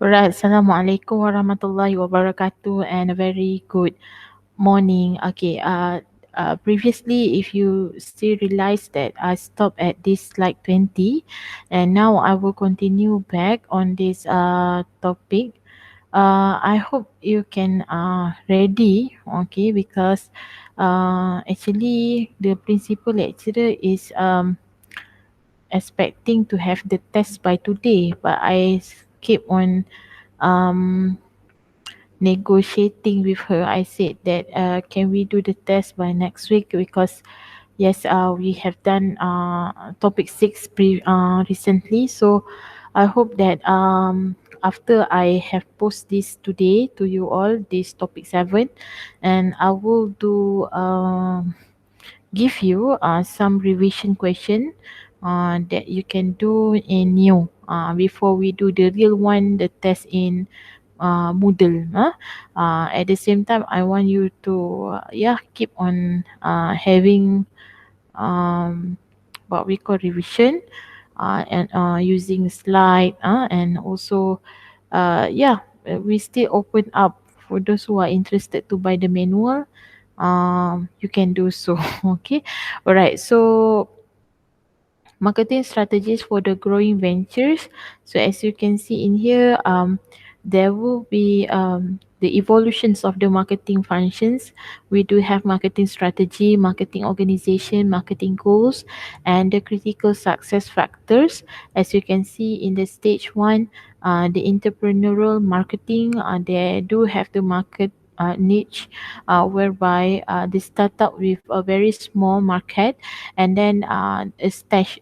Alright, Assalamualaikum warahmatullahi wabarakatuh and a very good morning. Okay, previously if you still realize that I stopped at this slide 20 and now I will continue back on this topic. I hope you can ready, okay, because actually the principal lecturer is expecting to have the test by today, but I keep on um negotiating with her. I said that can we do the test by next week, because yes, we have done topic 6 recently. So I hope that after I have post this today to you all, this topic 7, and I will do give you some revision question that you can do in new before we do the real one, the test in Moodle. At the same time, I want you to keep on having um, what we call revision and using slide and also we still open up for those who are interested to buy the manual. You can do so. Okay, all right. So marketing strategies for the growing ventures. So as you can see in here, there will be the evolutions of the marketing functions. We do have marketing strategy, marketing organization, marketing goals, and the critical success factors. As you can see in the stage one, the entrepreneurial marketing, they do have the market niche, whereby they start out with a very small market, and then stage.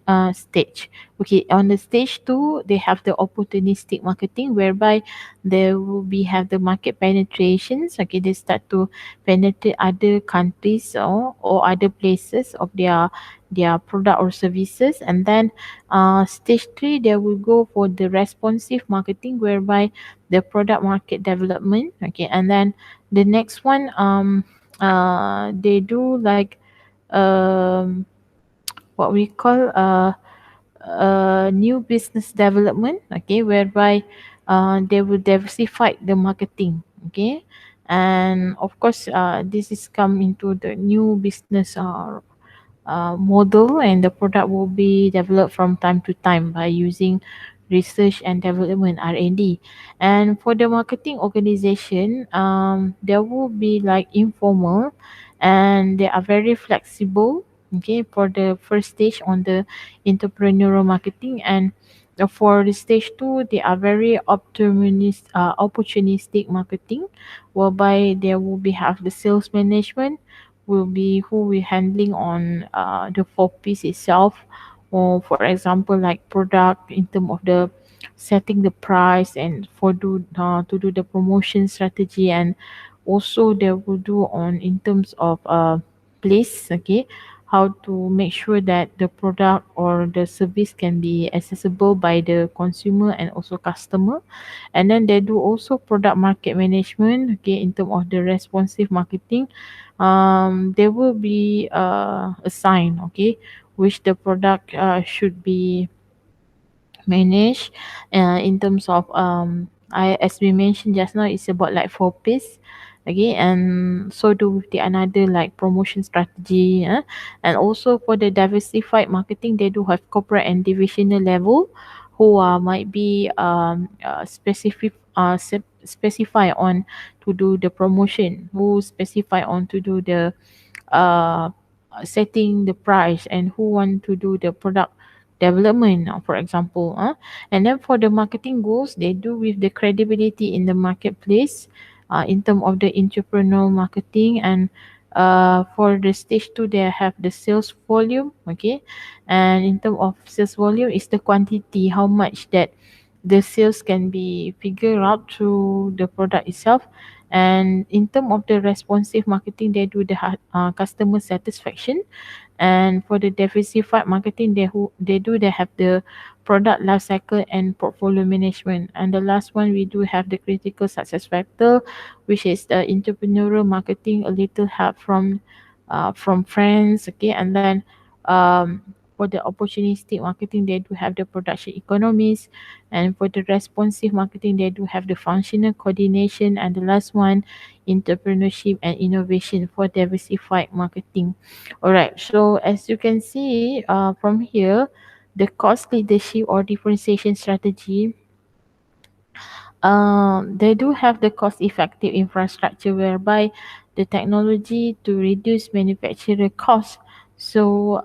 Okay, on the stage two, they have the opportunistic marketing, whereby they will be have the market penetrations. Okay, they start to penetrate other countries or other places of their product or services. And then stage three, they will go for the responsive marketing, whereby the product market development. Okay, and then the next one, they do like um what we call new business development. Okay, whereby they will diversify the marketing. Okay, and of course this is come into the new business model, and the product will be developed from time to time by using research and development R&D. And for the marketing organization, there will be like informal, and they are very flexible. Okay, for the first stage on the entrepreneurial marketing, and for the stage two, they are very opportunistic marketing, whereby there will be have the sales management, will be who we handling on the four piece itself, or for example like product in term of the setting the price, and for do to do the promotion strategy, and also they will do on in terms of place. Okay, how to make sure that the product or the service can be accessible by the consumer and also customer. And then they do also product market management. Okay, in terms of the responsive marketing, there will be a sign, okay, which the product should be managed in terms of I as we mentioned just now, it's about like four piece. Okay, and so do with the another like promotion strategy, and also for the diversified marketing, they do have corporate and divisional level, who might be specify on to do the promotion, who specify on to do the uh, setting the price, and who want to do the product development, for example. And then for the marketing goals, they do with the credibility in the marketplace, in term of the entrepreneurial marketing. And for the stage 2, they have the sales volume. Okay, and in term of sales volume is the quantity, how much that the sales can be figured out through the product itself. And in term of the responsive marketing, they do the customer satisfaction. And for the diversified marketing, they have the product life cycle and portfolio management. And the last one, we do have the critical success factor, which is the entrepreneurial marketing, a little help from friends. Okay, and then um for the opportunistic marketing, they do have the production economies, and for the responsive marketing, they do have the functional coordination, and the last one, entrepreneurship and innovation for diversified marketing. All right, so as you can see from here, the cost leadership or differentiation strategy, they do have the cost effective infrastructure whereby the technology to reduce manufacturer costs. So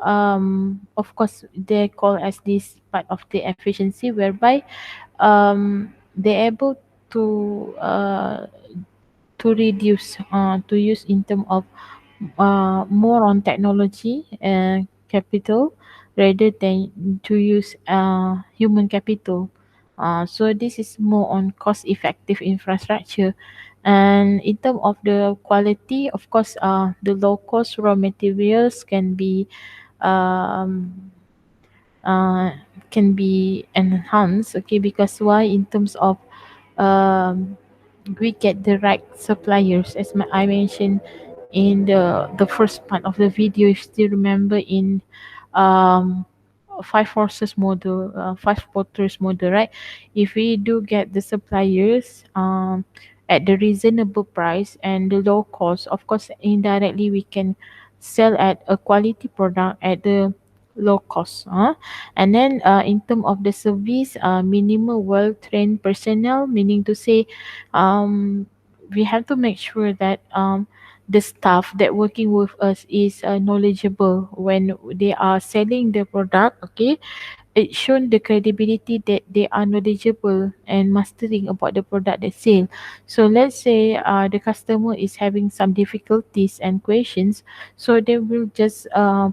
of course they call as this part of the efficiency whereby they're able to reduce to use in term of more on technology and capital rather than to use human capital. So this is more on cost effective infrastructure. And in terms of the quality, of course, the low cost raw materials um, uh, can be enhanced. Okay, because why? In terms of um, we get the right suppliers, as I mentioned in the first part of the video. If you still remember in um, five horses model, five porters model, right? If we do get the suppliers at the reasonable price and the low cost, of course indirectly we can sell at a quality product at the low cost. And then in term of the service, minimal well trained personnel, meaning to say um, we have to make sure that the staff that working with us is knowledgeable when they are selling the product. Okay, it shown the credibility that they are knowledgeable and mastering about the product they sell. So let's say the customer is having some difficulties and questions, so they will just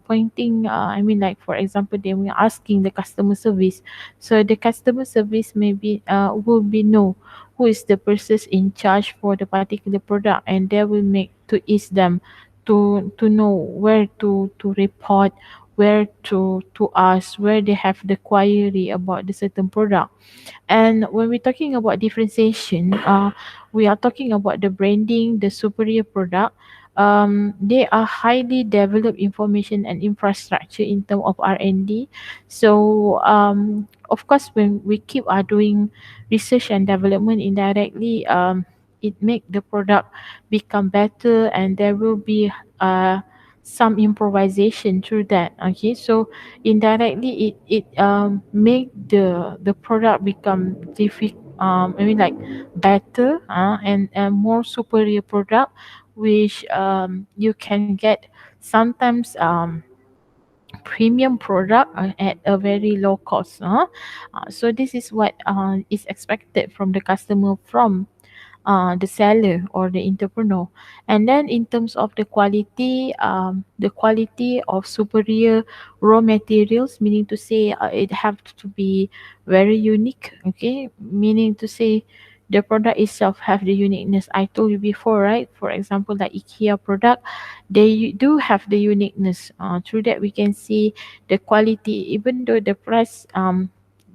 pointing. I mean, like for example, they will asking the customer service. So the customer service maybe will be know who is the person in charge for the particular product, and they will make to ease them to know where to report, where to ask, where they have the query about the certain product. And when we're talking about differentiation, we are talking about the branding, the superior product. They are highly developed information and infrastructure in terms of R&D. So of course when we keep doing research and development indirectly, it make the product become better, and there will be some improvisation through that. Okay, so indirectly it make the product become I mean like better, and more superior product, which you can get sometimes premium product at a very low cost. So this is what is expected from the customer, from the seller or the entrepreneur. And then in terms of the quality of superior raw materials, meaning to say it have to be very unique. Okay, meaning to say the product itself have the uniqueness. I told you before, right? For example, like IKEA product, they do have the uniqueness. Through that we can see the quality, even though the price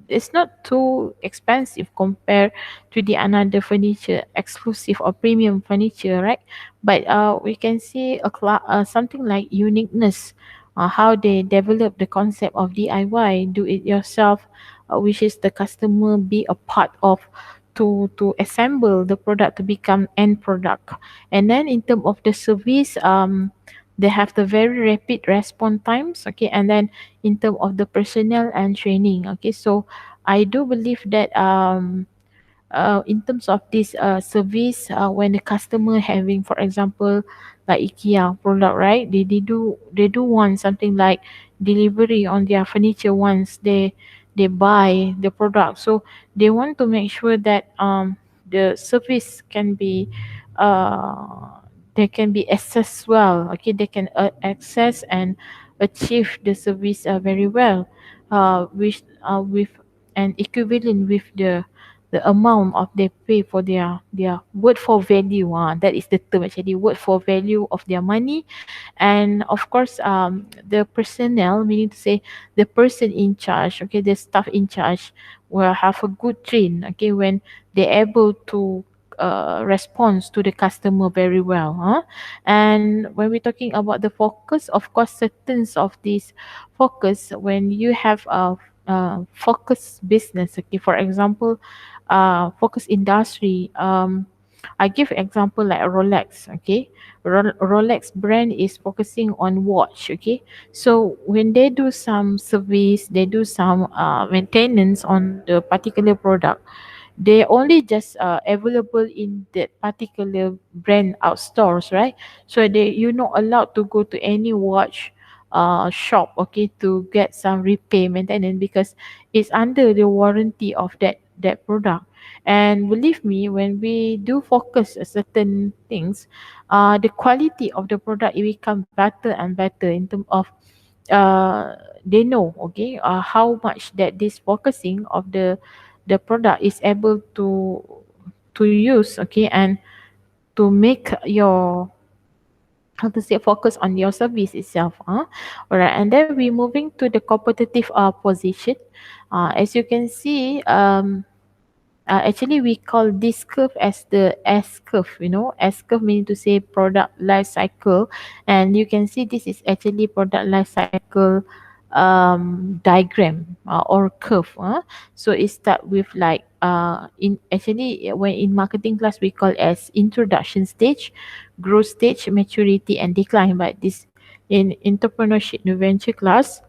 it's not too expensive compared to the another furniture, exclusive or premium furniture, right? But we can see something like uniqueness, how they develop the concept of DIY, do it yourself, which is the customer be a part of to assemble the product to become end product. And then in terms of the service, they have the very rapid response times. Okay, and then in terms of the personnel and training. Okay, so I do believe that in terms of this service, when the customer having, for example, like IKEA product, right? They do want something like delivery on their furniture once they buy the product. So they want to make sure that the service can be uh they can be accessed well. Okay, they can access and achieve the service very well, with an equivalent with the amount of they pay for their word for value. That is the term actually, word for value of their money. And of course the personnel, meaning to say the person in charge, okay, the staff in charge will have a good train. Okay, when they're able response to the customer very well. And when we're talking about the focus, of course, certain of these focus, when you have a focus business, okay, for example, focus industry. I give example like Rolex, okay. Rolex brand is focusing on watch, okay. So when they do some service, they do some maintenance on the particular product, they only just available in that particular brand out stores, right? So you're not allowed to go to any watch shop, okay, to get some repair maintenance, because it's under the warranty of that product. And believe me, when we do focus on certain things, the quality of the product, it become better and better in terms of uh, they know, okay, how much that this focusing of the product is able to use, okay, and to make your, how to say, focus on your service itself. All right, and then we're moving to the competitive position. As you can see, actually we call this curve as the S curve. S curve meaning to say product life cycle, and you can see this is actually product life cycle diagram or curve. So it start with like in actually when in marketing class we call as introduction stage, growth stage, maturity, and decline. But this in entrepreneurship new venture class,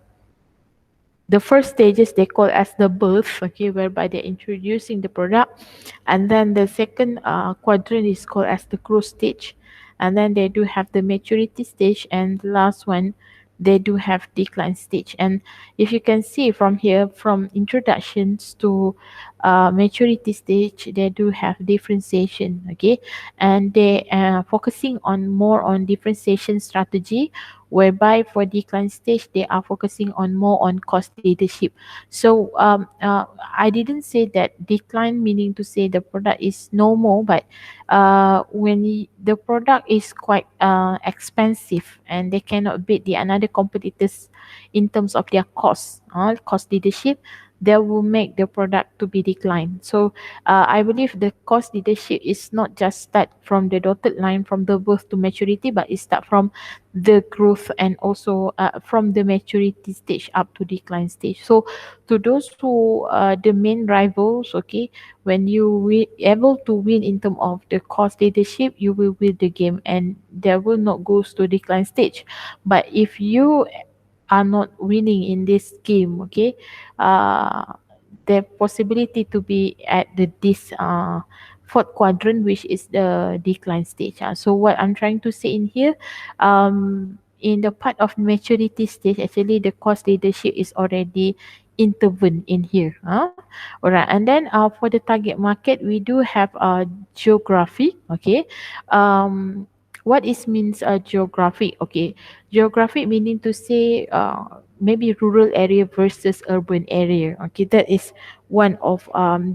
the first stages they call as the birth, okay, whereby they're introducing the product, and then the second quadrant is called as the growth stage, and then they do have the maturity stage, and the last one they do have decline stage. And if you can see from here, from introductions to maturity stage, they do have differentiation, okay, and they are focusing on more on differentiation strategy, whereby for decline stage they are focusing on more on cost leadership. So I didn't say that decline meaning to say the product is no more, but when the product is quite expensive and they cannot beat the another competitors in terms of their cost leadership, that will make the product to be declined. So I believe the cost leadership is not just start from the dotted line from the birth to maturity, but it start from the growth and also from the maturity stage up to decline stage. So to those who the main rivals, okay, when you able to win in terms of the cost leadership, you will win the game and there will not goes to decline stage. But if you are not winning in this game, okay, uh the possibility to be at this fourth quadrant, which is the decline stage. So what I'm trying to say in here, in the part of maturity stage, actually the cost leadership is already intervened in here. All right, and then for the target market, we do have geography, okay. What is means geography? Okay, geography meaning to say maybe rural area versus urban area. Okay, that is one of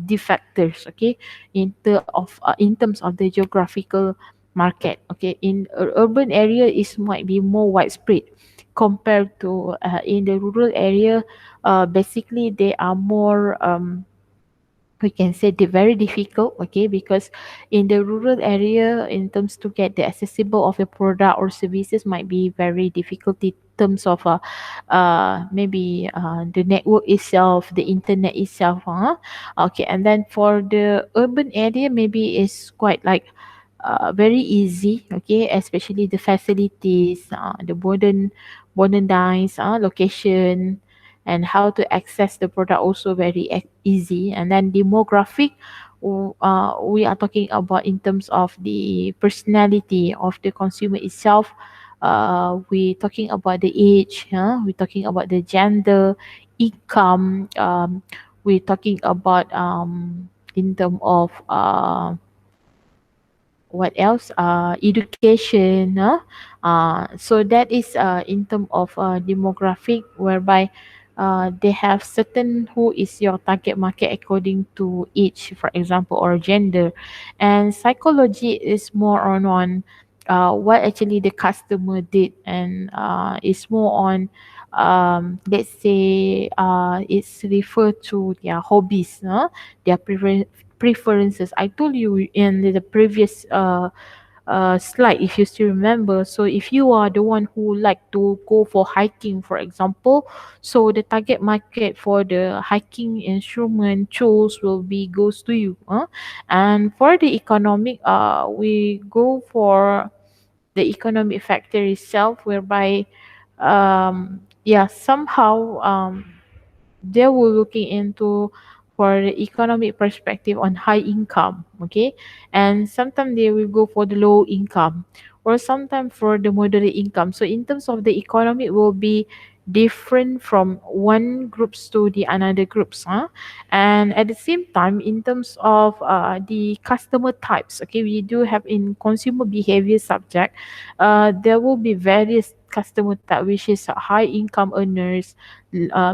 the factors. Okay, in terms of the geographical market. Okay, in urban area is might be more widespread compared to in the rural area. Basically, they are more we can say they're very difficult, okay, because in the rural area, in terms to get the accessible of the product or services might be very difficult in terms of maybe the network itself, the internet itself. Okay, and then for the urban area, maybe it's quite like very easy, okay, especially the facilities, the modernized location, and how to access the product also very easy. And then demographic, we are talking about in terms of the personality of the consumer itself. We talking about the age, we're talking about the gender, income, we're talking about in terms of what else, education, so that is in term of demographic, whereby they have certain who is your target market according to age, for example, or gender. And psychology is more on what actually the customer did, and it's more on let's say it's referred to their hobbies, their preferences. I told you in the previous slide, if you still remember. So if you are the one who like to go for hiking, for example, so the target market for the hiking instrument tools will be goes to you, and for the economic, we go for the economic factor itself, whereby yeah, somehow they were looking into for the economic perspective on high income, okay, and sometimes they will go for the low income, or sometimes for the moderate income. So in terms of the economic will be different from one groups to the another groups, and at the same time in terms of the customer types, okay, we do have in consumer behavior subject, there will be various customer type, which is high income earners,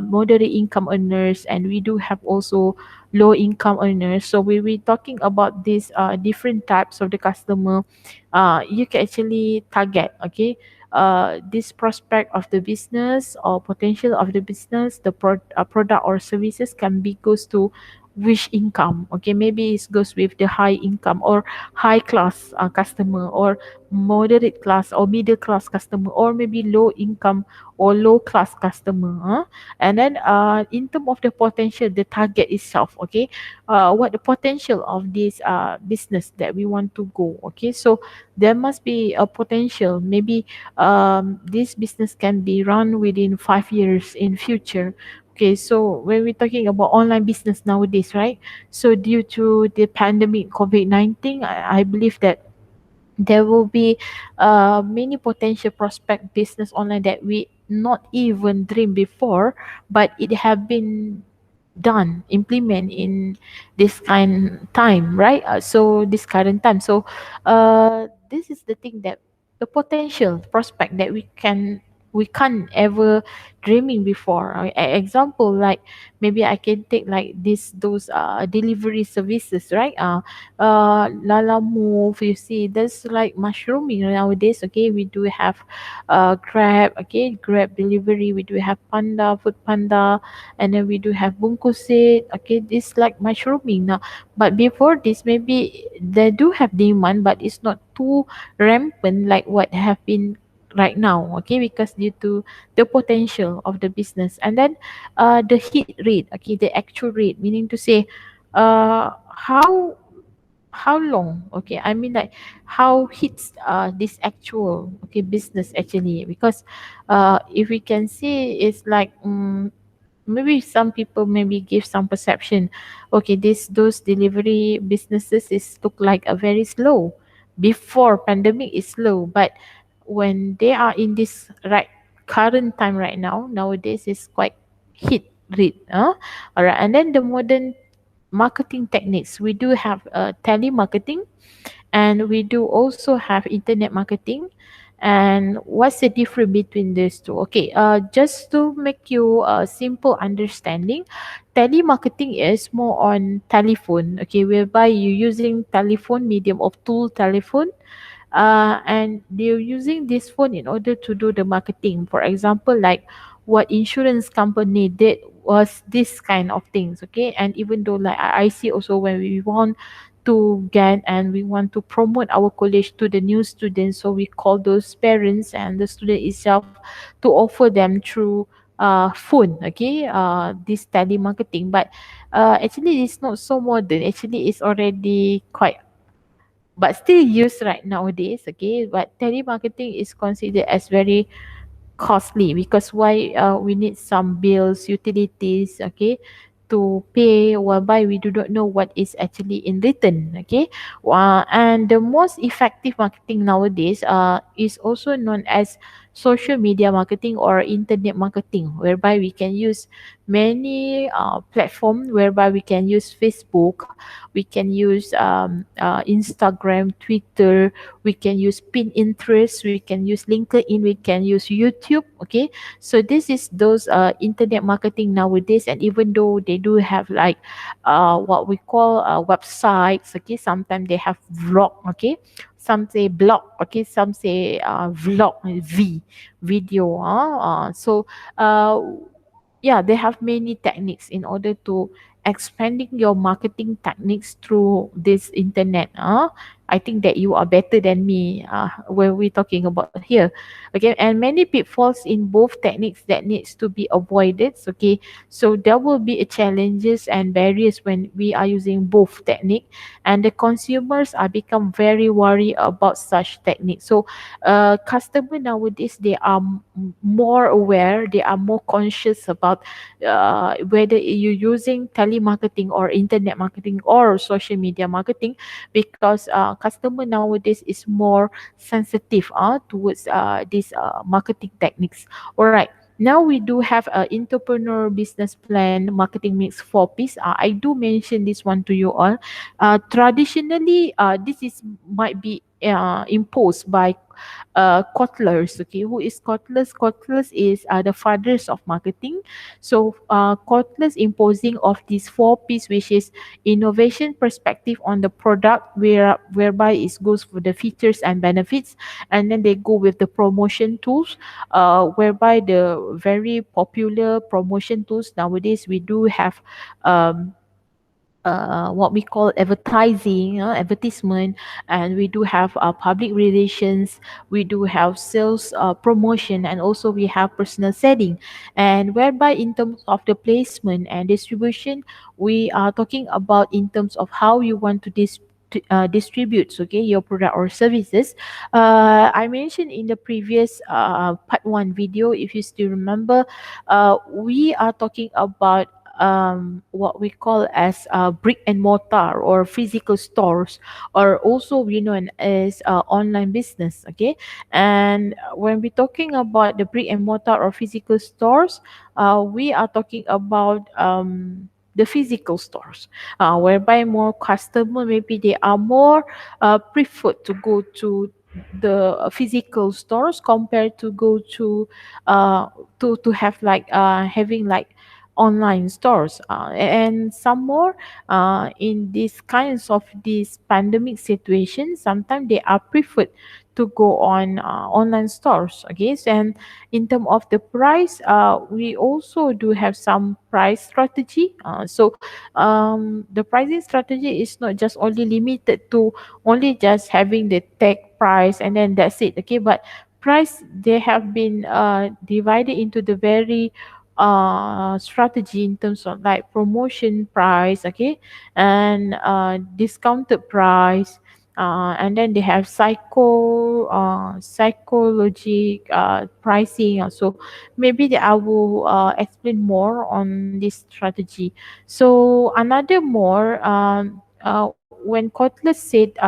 moderate income earners, and we do have also low income earners. So we will talking about these different types of the customer. You can actually target, okay, this prospect of the business or potential of the business, the product or services can be goes to which income, okay, maybe it goes with the high income or high class customer, or moderate class or middle class customer, or maybe low income or low class customer, and then in terms of the potential, the target itself, okay, what the potential of this business that we want to go, okay. So there must be a potential, maybe this business can be run within 5 years in future. Okay, so when we're talking about online business nowadays, right? So due to the pandemic COVID-19, I believe that there will be many potential prospect business online that we not even dream before, but it have been done implement in this kind time, right? So this current time, so this is the thing that the potential prospect that we can't ever dreaming before. Example, like maybe I can take like this those delivery services, right? Lala Move, you see, there's like mushrooming nowadays. Okay, we do have Grab, okay, Grab delivery. We do have Panda, Food Panda, and then we do have Bungkusit. Okay, this like mushrooming now. But before this, maybe they do have demand, but it's not too rampant like what have been right now, okay, because due to the potential of the business, and then the hit rate, okay, the actual rate, meaning to say how long, okay, I mean like how hits this actual, okay, business actually, because if we can see it's like maybe some people maybe give some perception, okay, this those delivery businesses is look like a very slow before pandemic is slow, but when they are in this right current time right now, nowadays is quite hit rate, all right. And then the modern marketing techniques, we do have telemarketing, and we do also have internet marketing. And what's the difference between these two? Okay, just to make you a simple understanding, telemarketing is more on telephone, okay, whereby you using telephone medium of tool telephone, and they're using this phone in order to do the marketing. For example, like what insurance company did was this kind of things, okay. And even though like I see also when we want to get and we want to promote our college to the new students, so we call those parents and the student itself to offer them through phone, okay, this telemarketing. But actually it's not so modern, actually it's already quite but still used right nowadays, okay. But telemarketing is considered as very costly, because why, we need some bills, utilities, okay, to pay, whereby we do not know what is actually in return, okay. And the most effective marketing nowadays is also known as social media marketing or internet marketing, whereby we can use many platform, whereby we can use Facebook, we can use Instagram, Twitter, we can use Pinterest, we can use LinkedIn, we can use YouTube, okay. So this is those internet marketing nowadays. And even though they do have like what we call websites, okay, sometimes they have vlog, okay, some say blog, okay, some say vlog, video. So uh, yeah, they have many techniques in order to expanding your marketing techniques through this internet. I think that you are better than me when we're talking about here. Okay, and many pitfalls in both techniques that needs to be avoided. Okay, so there will be a challenges and barriers when we are using both technique, and the consumers are become very worried about such techniques. So customer nowadays, they are more aware, they are more conscious about whether you're using telemarketing or internet marketing or social media marketing, because customer nowadays is more sensitive towards these marketing techniques. All right, now we do have a entrepreneur business plan marketing mix 4 piece. I do mention this one to you all. Traditionally, this is might be imposed by Kotlers. Okay, who is Kotlers? Kotlers is the fathers of marketing. So Kotlers imposing of this 4 piece, which is innovation perspective on the product, whereby it goes for the features and benefits, and then they go with the promotion tools, whereby the very popular promotion tools nowadays we do have um, what we call advertising, advertisement, and we do have public relations, we do have sales promotion, and also we have personal setting. And whereby in terms of the placement and distribution, we are talking about in terms of how you want to distribute, okay, your product or services. I mentioned in the previous part one video, if you still remember, we are talking about what we call as brick and mortar or physical stores, or also we know as online business. Okay, and when we're talking about the brick and mortar or physical stores, we are talking about the physical stores, whereby more customer maybe they are more preferred to go to the physical stores compared to go uh to have like having like online stores, and some more in these kinds of this pandemic situation, sometimes they are preferred to go on online stores. Okay, so, and in terms of the price, we also do have some price strategy. So the pricing strategy is not just only limited to only just having the tag price and then that's it. Okay, but price, they have been divided into the very strategy in terms of like promotion price, okay, and discounted price, and then they have psychology pricing. So maybe I will explain more on this strategy. So another more when Kotler said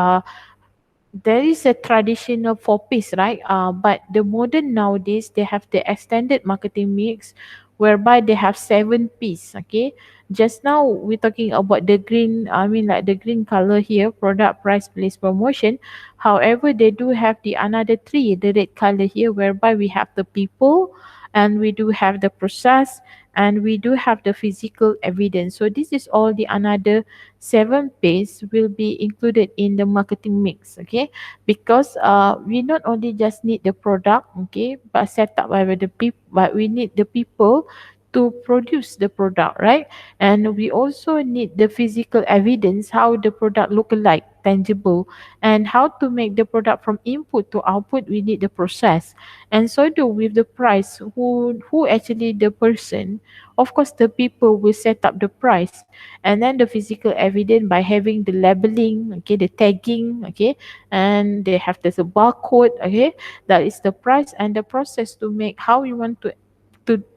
there is a traditional 4 piece, right? But the modern nowadays they have the extended marketing mix, whereby they have 7 piece. Okay, just now we're talking about the green. I mean, like the green color here, product, price, place, promotion. However, they do have the another three, the red color here, whereby we have the people, and we do have the process, and we do have the physical evidence. So this is all the another 7 piece will be included in the marketing mix. Okay, because we not only just need the product, okay, but set up by the people, but we need the people to produce the product, right? And we also need the physical evidence how the product look like, tangible, and how to make the product from input to output. We need the process, and so do with the price. Who actually the person? Of course, the people will set up the price, and then the physical evidence by having the labeling, okay, the tagging, okay, and they have this barcode, okay, that is the price, and the process to make how you want to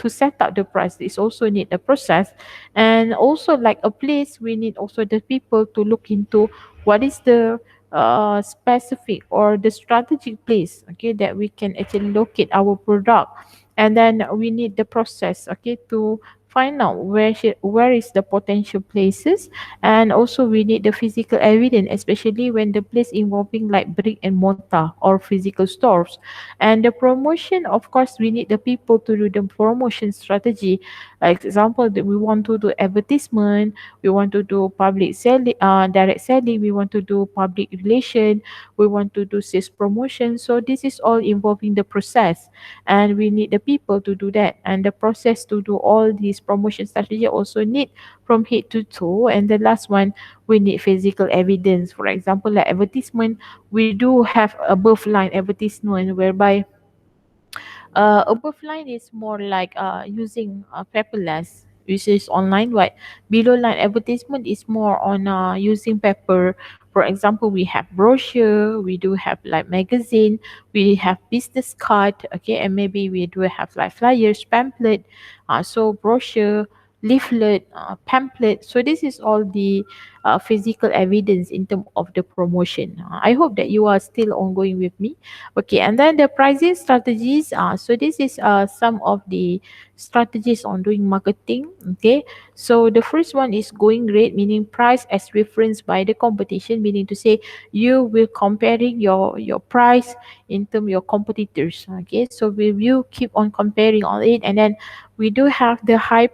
set up the price is also need a process. And also like a place, we need also the people to look into what is the specific or the strategic place, okay, that we can actually locate our product. And then we need the process, okay, to find out where is the potential places, and also we need the physical evidence, especially when the place involving like brick and mortar or physical stores. And the promotion, of course, we need the people to do the promotion strategy. Like example, that we want to do advertisement, we want to do public selling, direct selling, we want to do public relation, we want to do sales promotion. So this is all involving the process, and we need the people to do that. And the process to do all these promotion strategy also need from head to toe. And the last one, we need physical evidence. For example, like advertisement, we do have above line advertisement whereby above line is more like using paperless, which is online, but below line advertisement is more on using paper. For example, we have brochure, we do have like magazine, we have business card, okay, and maybe we do have like flyers, pamphlet, so brochure, leaflet, pamphlet. So this is all the physical evidence in terms of the promotion. I hope that you are still ongoing with me. Okay, and then the pricing strategies. So this is some of the strategies on doing marketing. Okay, so the first one is going rate, meaning price as referenced by the competition, meaning to say you will comparing your price in terms of your competitors. Okay, so we will keep on comparing on it, and then we do have the higher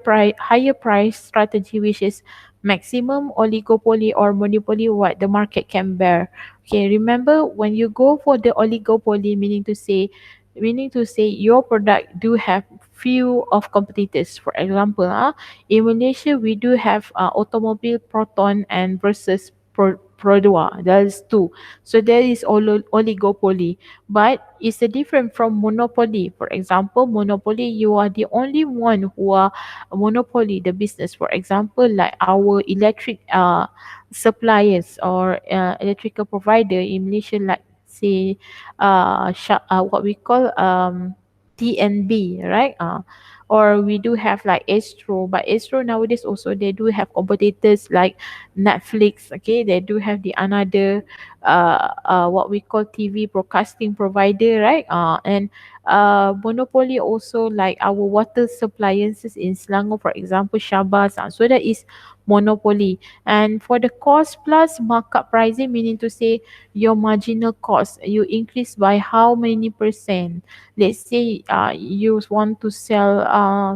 price strategy, which is maximum oligopoly or monopoly what the market can bear. Okay, remember when you go for the oligopoly, meaning to say your product do have few of competitors. For example, in Malaysia we do have automobile Proton and versus Produa. That's two. So there is oligopoly, but it's a different from monopoly. For example, monopoly, you are the only one who are a monopoly the business. For example, like our electric suppliers or electrical provider in Malaysia, like say what we call TNB, right? Or we do have like Astro, but Astro nowadays also they do have competitors like Netflix. Okay, they do have the another what we call TV broadcasting provider, right? And monopoly also like our water suppliers in Selangor, for example, Shabas. So that is monopoly. And for the cost plus markup pricing, meaning to say your marginal cost, you increase by how many percent? Let's say you want to sell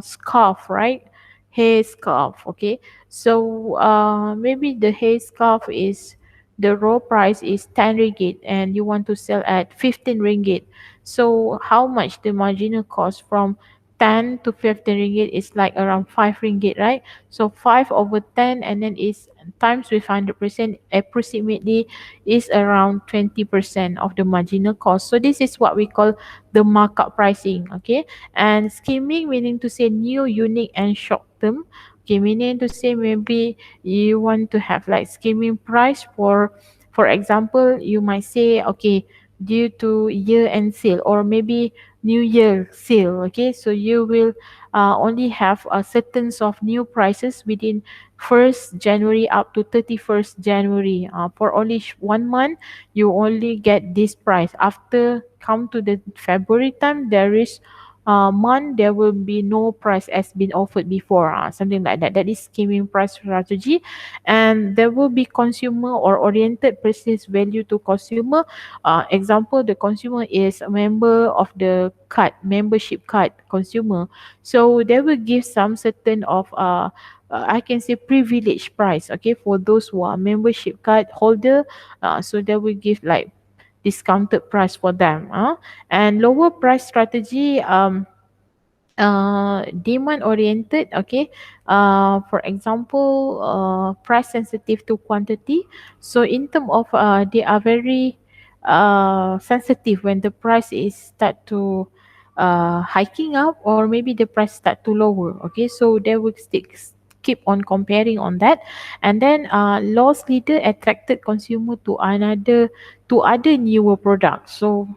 scarf, right? Hair scarf, okay? So maybe the hair scarf is the raw price is 10 ringgit and you want to sell at 15 ringgit. So how much the marginal cost from 10 to 15 ringgit is like around 5 ringgit, right? So 5 over 10 and then is times with 100% approximately is around 20% of the marginal cost. So this is what we call the markup pricing, okay? And skimming meaning to say new, unique and short term. Okay, meaning to say maybe you want to have like skimming price for example, you might say okay, due to year end sale or maybe new year sale, okay, so you will only have a certain of new prices within 1st January up to 31st January. For only 1 month, you only get this price. After come to the February time, there is month there will be no price as been offered before, something like that. That is skimming price strategy. And there will be consumer or oriented purchase value to consumer. Example, the consumer is a member of the card membership card consumer, so they will give some certain of I can say privilege price, okay, for those who are membership card holder. So they will give like discounted price for them. And lower price strategy, demand oriented, okay, for example, price sensitive to quantity. So in term of they are very sensitive when the price is start to hiking up or maybe the price start to lower, okay, so they will keep on comparing on that. And then loss leader attracted consumer to other newer products. So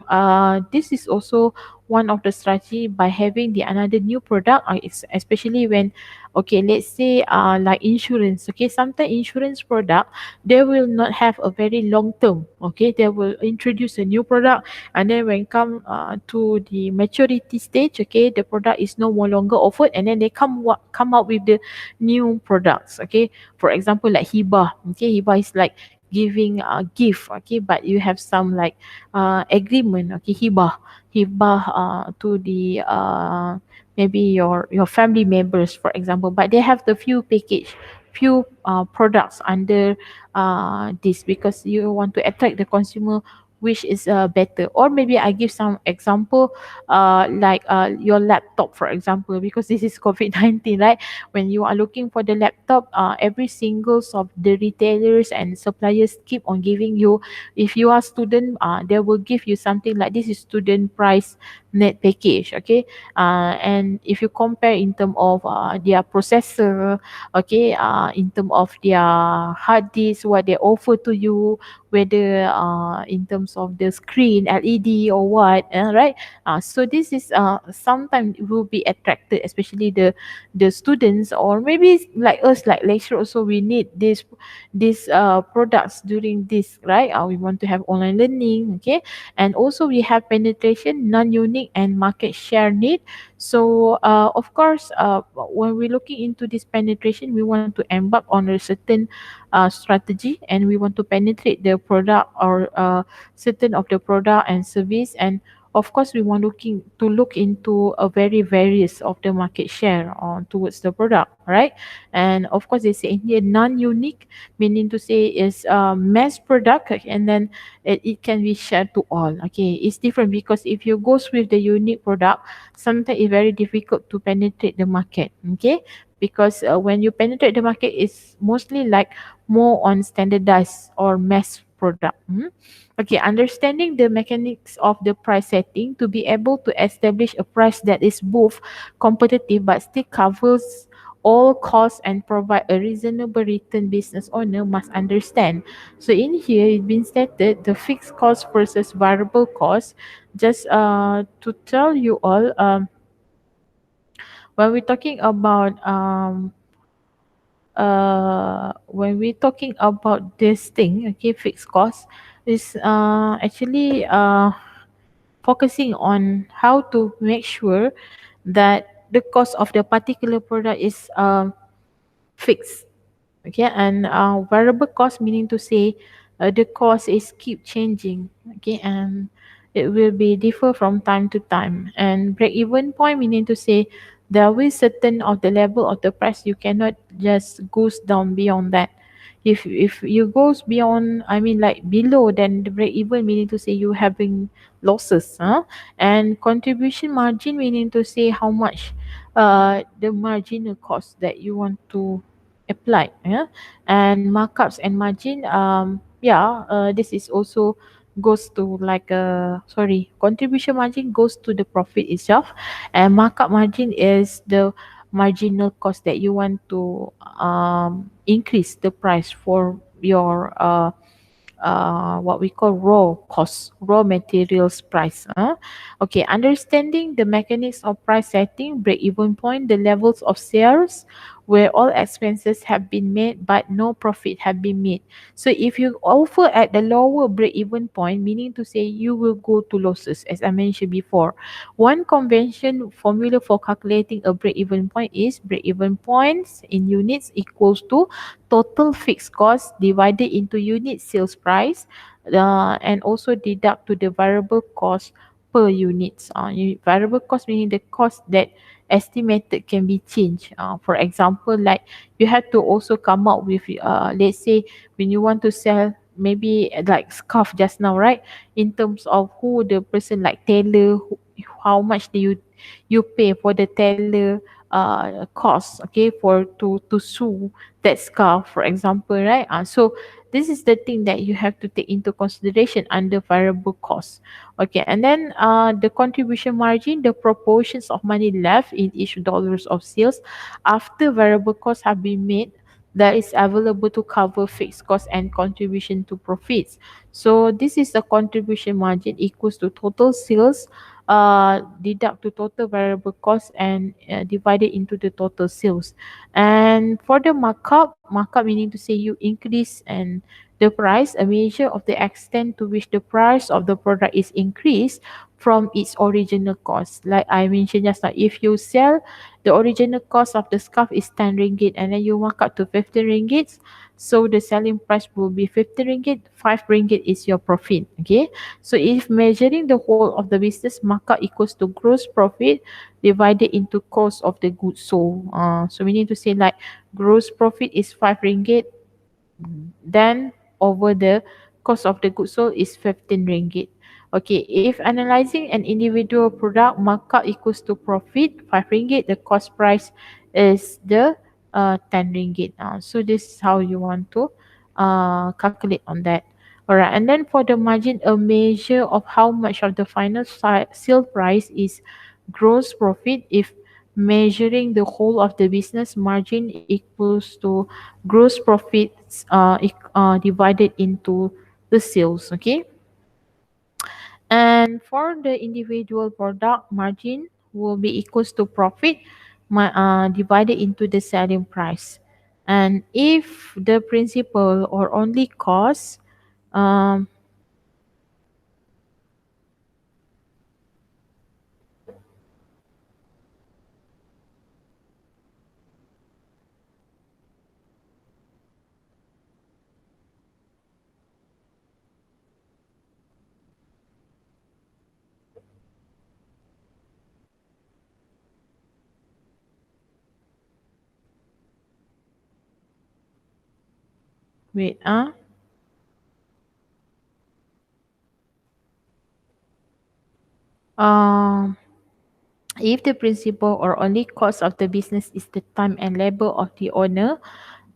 this is also one of the strategy by having the another new product, especially when, okay, let's say like insurance. Okay, sometimes insurance product, they will not have a very long term. Okay, they will introduce a new product, and then when come to the maturity stage, okay, the product is no more longer offered, and then they come out with the new products. Okay, for example, like hibah. Okay, hibah is like giving a gift. Okay, but you have some like agreement. Okay, hibah to the maybe your family members, for example, but they have the few package, few products under this, because you want to attract the consumer which is better. Or maybe I give some example, like your laptop, for example, because this is COVID-19, right? When you are looking for the laptop, every singles of the retailers and suppliers keep on giving you, if you are student, they will give you something like this is student price net package. Okay, and if you compare in term of their processor, okay, in term of their hard disk, what they offer to you, whether in terms of the screen LED or what, right? So this is sometimes will be attracted, especially the students, or maybe like us, like lecturer also, we need this products during this, right? We want to have online learning. Okay, and also we have penetration, non-unique, and market share need. So of course, when we're looking into this penetration, we want to embark on a certain strategy, and we want to penetrate the product, or certain of the product and service. And of course, we want look into a very various of the market share on towards the product, right? And of course, they say here non-unique, meaning to say is mass product, and then it can be shared to all. Okay, it's different, because if you goes with the unique product, sometimes it's very difficult to penetrate the market. Okay, because when you penetrate the market, it's mostly like more on standardized or mass product. Okay, understanding the mechanics of the price setting to be able to establish a price that is both competitive but still covers all costs and provide a reasonable return, business owner must understand. So in here it's been stated the fixed cost versus variable cost. Just to tell you all, when we're talking about when we're talking about this thing, okay, fixed cost is actually focusing on how to make sure that the cost of the particular product is fixed. Okay, and variable cost, meaning to say the cost is keep changing. Okay, and it will be differ from time to time. And break even point, meaning to say there will certain of the level of the price, you cannot just goes down beyond that. If you goes beyond, I mean like below, then the break even, meaning to say you having losses. And contribution margin, meaning to say how much the marginal cost that you want to apply. Yeah, and markups and margin, yeah, this is also goes to like sorry, contribution margin goes to the profit itself, and markup margin is the marginal cost that you want to increase the price for your what we call raw cost, raw materials price. Okay, understanding the mechanics of price setting, break even point, the levels of sales where all expenses have been made but no profit have been made. So if you offer at the lower break even point, meaning to say you will go to losses, as I mentioned before. One convention formula for calculating a break even point is break even points in units equals to total fixed cost divided into unit sales price, and also deduct to the variable cost per units. Variable cost meaning the cost that estimated can be changed. For example, like you have to also come up with, let's say when you want to sell maybe like scarf just now, right? In terms of who the person like tailor, how much do you pay for the tailor cost, okay, for to sew that scarf, for example, right? So this is the thing that you have to take into consideration under variable cost. Okay, and then the contribution margin, the proportions of money left in each dollars of sales after variable costs have been made that is available to cover fixed costs and contribution to profits. So this is the contribution margin equals to total sales deduct to total variable cost and divide it into the total sales. And for the markup meaning to say you increase and the price, a measure of the extent to which the price of the product is increased from its original cost. Like I mentioned just now, if you sell the original cost of the scarf is 10 ringgit and then you mark up to 15 ringgit, so the selling price will be 50 ringgit, 5 ringgit is your profit. Okay, so if measuring the whole of the business, markup equals to gross profit divided into cost of the goods sold. So we need to say like gross profit is 5 ringgit, then over the cost of the goods sold is 15 ringgit. Okay, if analyzing an individual product, markup equals to profit 5 ringgit, the cost price is the 10 ringgit. So this is how you want to calculate on that. Alright, and then for the margin, a measure of how much of the final sale price is gross profit. If measuring the whole of the business, margin equals to gross profits divided into the sales. Okay, and for the individual product, margin will be equals to profit divided into the selling price. And if the principal or only cost, um, wait um if the principal or only cost of the business is the time and labor of the owner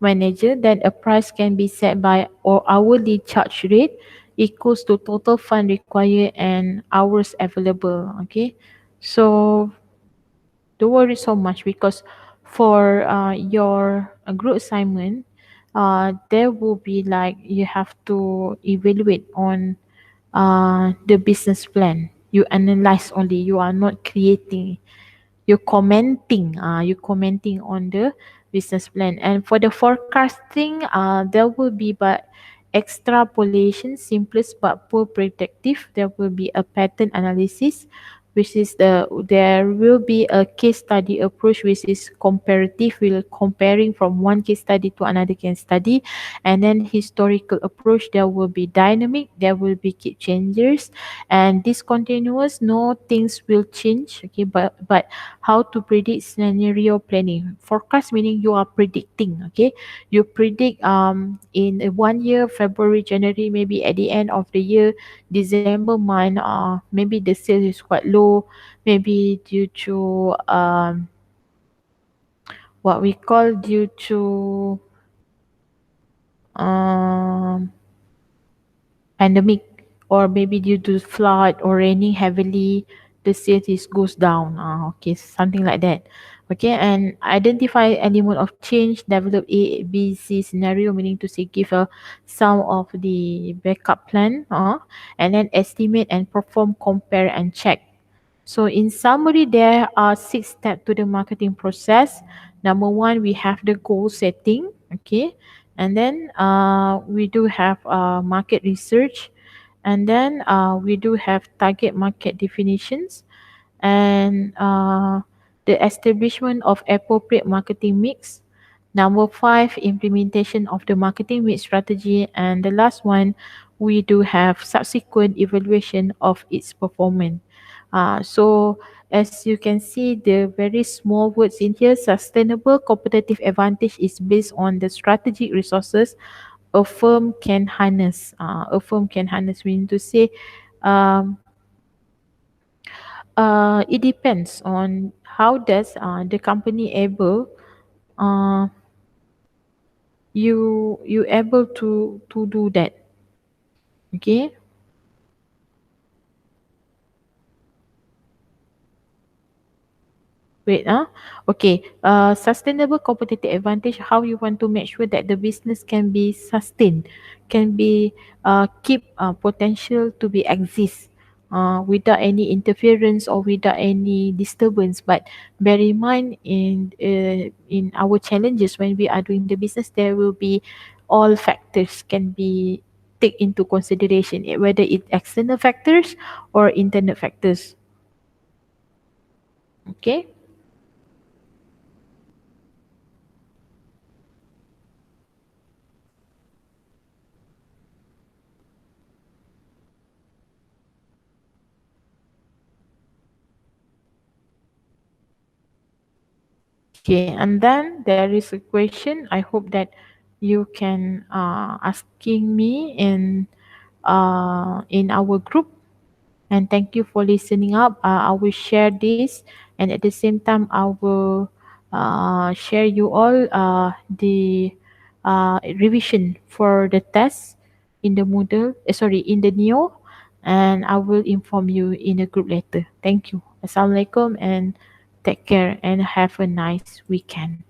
manager, then a price can be set by or hourly charge rate equals to total fund required and hours available. Okay, so don't worry so much because for your group assignment, there will be like you have to evaluate on the business plan. You analyze only, you are not creating, you're commenting on the business plan. And for the forecasting, there will be but extrapolation, simplest but poor predictive. There will be a pattern analysis, which is there will be a case study approach, which is comparative, will comparing from one case study to another case study. And then historical approach, there will be dynamic, there will be key changes, and discontinuous, no things will change. Okay, but how to predict scenario planning. Forecast meaning you are predicting. Okay, you predict in 1 year, February, January, maybe at the end of the year, December month, maybe the sales is quite low, maybe due to what we call due to um pandemic, or maybe due to flood or raining heavily, the sales is goes down. Okay, something like that. Okay, and identify any mode of change, develop A, B, C scenario, meaning to say give a some of the backup plan, and then estimate and perform, compare and check. So in summary, there are 6 steps to the marketing process. Number one, we have the goal setting. Okay, and then we do have market research, and then we do have target market definitions, and the establishment of appropriate marketing mix. Number five, implementation of the marketing mix strategy, and the last one, we do have subsequent evaluation of its performance. So as you can see, the very small words in here, sustainable competitive advantage is based on the strategic resources a firm can harness. A firm can harness meaning to say, um, it depends on how does the company able, uh, you able to do that. Okay, wait okay, sustainable competitive advantage, how you want to make sure that the business can be sustained, can be keep potential to be exist. without any interference or without any disturbance. But bear in mind, in our challenges when we are doing the business, there will be all factors can be take into consideration, whether it external factors or internal factors. Okay. Okay, and then there is a question. I hope that you can asking me in our group. And thank you for listening up. I will share this, and at the same time, I will share you all the revision for the test in the Moodle. Sorry, in the Neo, and I will inform you in a group later. Thank you. Assalamualaikum and take care and have a nice weekend.